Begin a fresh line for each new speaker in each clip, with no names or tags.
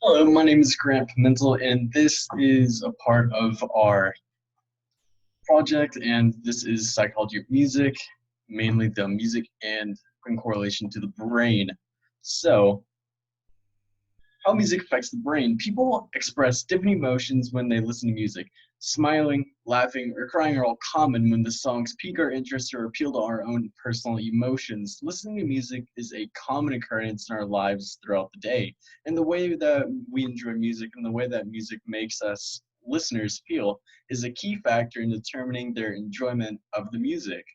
Hello, my name is Grant Pimentel, and this is a part of our project, and this is psychology of music, mainly the music and in correlation to the brain. So, how music affects the brain. People express different emotions when they listen to music. Smiling, laughing, or crying are all common when the songs pique our interest or appeal to our own personal emotions. Listening to music is a common occurrence in our lives throughout the day. And the way that we enjoy music and the way that music makes us listeners feel is a key factor in determining their enjoyment of the music.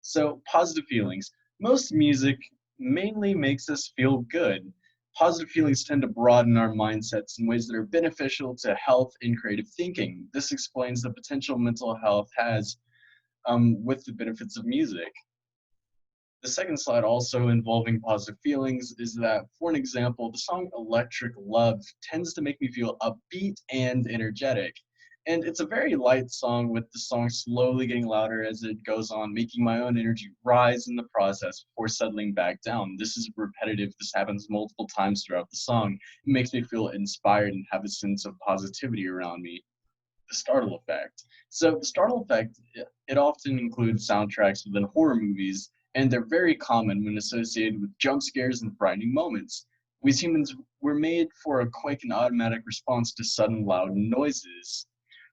So, positive feelings. Most music mainly makes us feel good. Positive feelings tend to broaden our mindsets in ways that are beneficial to health and creative thinking. This explains the potential mental health has with the benefits of music. The second slide, also involving positive feelings, is that, for an example, the song Electric Love tends to make me feel upbeat and energetic. And it's a very light song, with the song slowly getting louder as it goes on, making my own energy rise in the process before settling back down. This is repetitive. This happens multiple times throughout the song. It makes me feel inspired and have a sense of positivity around me. The startle effect. So the startle effect, it often includes soundtracks within horror movies, and they're very common when associated with jump scares and frightening moments. We as humans were made for a quick and automatic response to sudden loud noises.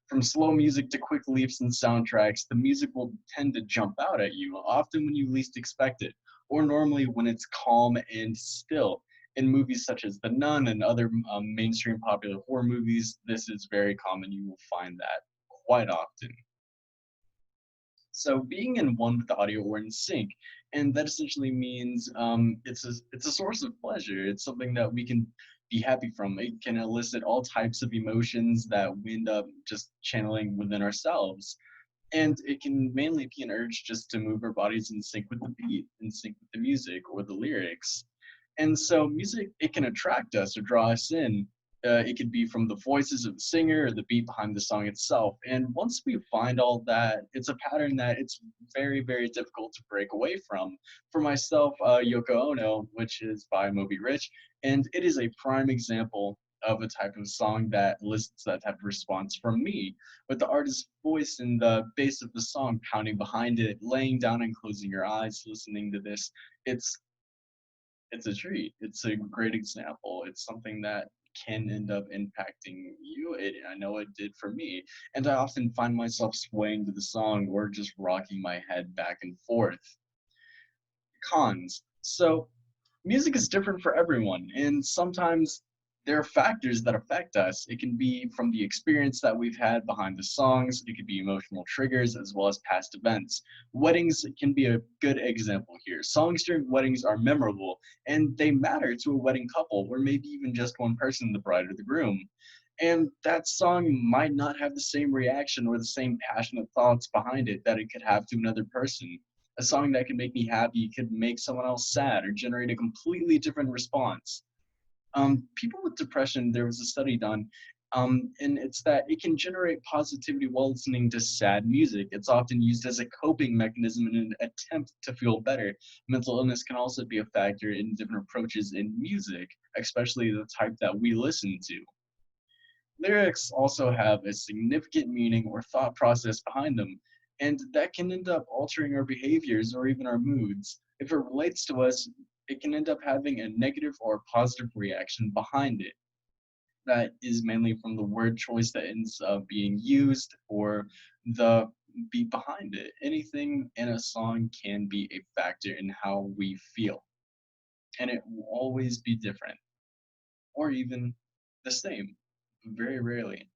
From slow music to quick leaps in soundtracks, the music will tend to jump out at you, often when you least expect it, or normally when it's calm and still. In movies such as The Nun and other mainstream popular horror movies, this is very common. You will find that quite often. So being in one with the audio or in sync, and that essentially means it's a source of pleasure. It's something that we can be happy from. It can elicit all types of emotions that we end up just channeling within ourselves. And it can mainly be an urge just to move our bodies in sync with the beat, in sync with the music or the lyrics. And so music, it can attract us or draw us in. It could be from the voices of the singer or the beat behind the song itself. And once we find all that, it's a pattern that it's very, very difficult to break away from. For myself, Yoko Ono, which is by Moby Rich, and it is a prime example of a type of song that elicits that type of response from me, with the artist's voice and the bass of the song pounding behind it, laying down and closing your eyes, listening to this. It's it's a treat. It's a great example. It's something that can end up impacting you. I know it did for me. And I often find myself swaying to the song or just rocking my head back and forth. Cons. So music is different for everyone, and sometimes there are factors that affect us. It can be from the experience that we've had behind the songs, it could be emotional triggers as well as past events. Weddings can be a good example here. Songs during weddings are memorable, and they matter to a wedding couple, or maybe even just one person, the bride or the groom. And that song might not have the same reaction or the same passionate thoughts behind it that it could have to another person. A song that can make me happy could make someone else sad or generate a completely different response. People with depression, there was a study done, and it's that it can generate positivity while listening to sad music. It's often used as a coping mechanism in an attempt to feel better. Mental illness can also be a factor in different approaches in music, especially the type that we listen to. Lyrics also have a significant meaning or thought process behind them, and that can end up altering our behaviors or even our moods. If it relates to us, it can end up having a negative or positive reaction behind it. That is mainly from the word choice that ends up being used or the beat behind it. Anything in a song can be a factor in how we feel, and it will always be different or even the same, very rarely.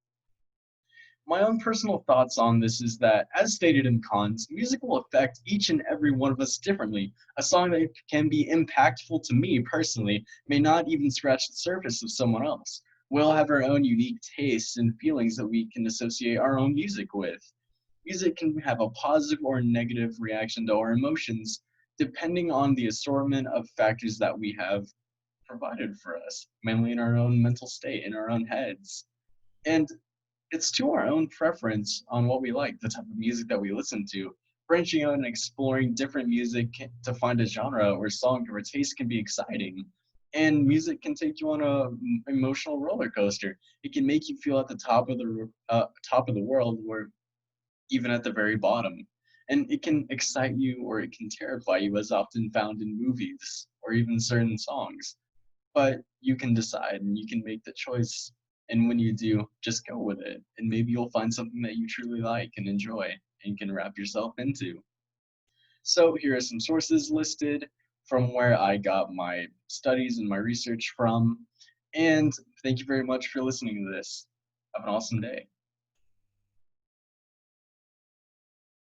My own personal thoughts on this is that, as stated in cons, music will affect each and every one of us differently. A song that can be impactful to me personally may not even scratch the surface of someone else. We'll have our own unique tastes and feelings that we can associate our own music with. Music can have a positive or negative reaction to our emotions, depending on the assortment of factors that we have provided for us, mainly in our own mental state, in our own heads. And it's to our own preference on what we like, the type of music that we listen to. Branching out and exploring different music to find a genre or song to our taste can be exciting. And music can take you on a emotional roller coaster. It can make you feel at the top of the world, or even at the very bottom. And it can excite you or it can terrify you, as often found in movies or even certain songs. But you can decide and you can make the choice. And when you do, just go with it. And maybe you'll find something that you truly like and enjoy and can wrap yourself into. So here are some sources listed from where I got my studies and my research from. And thank you very much for listening to this. Have an awesome day.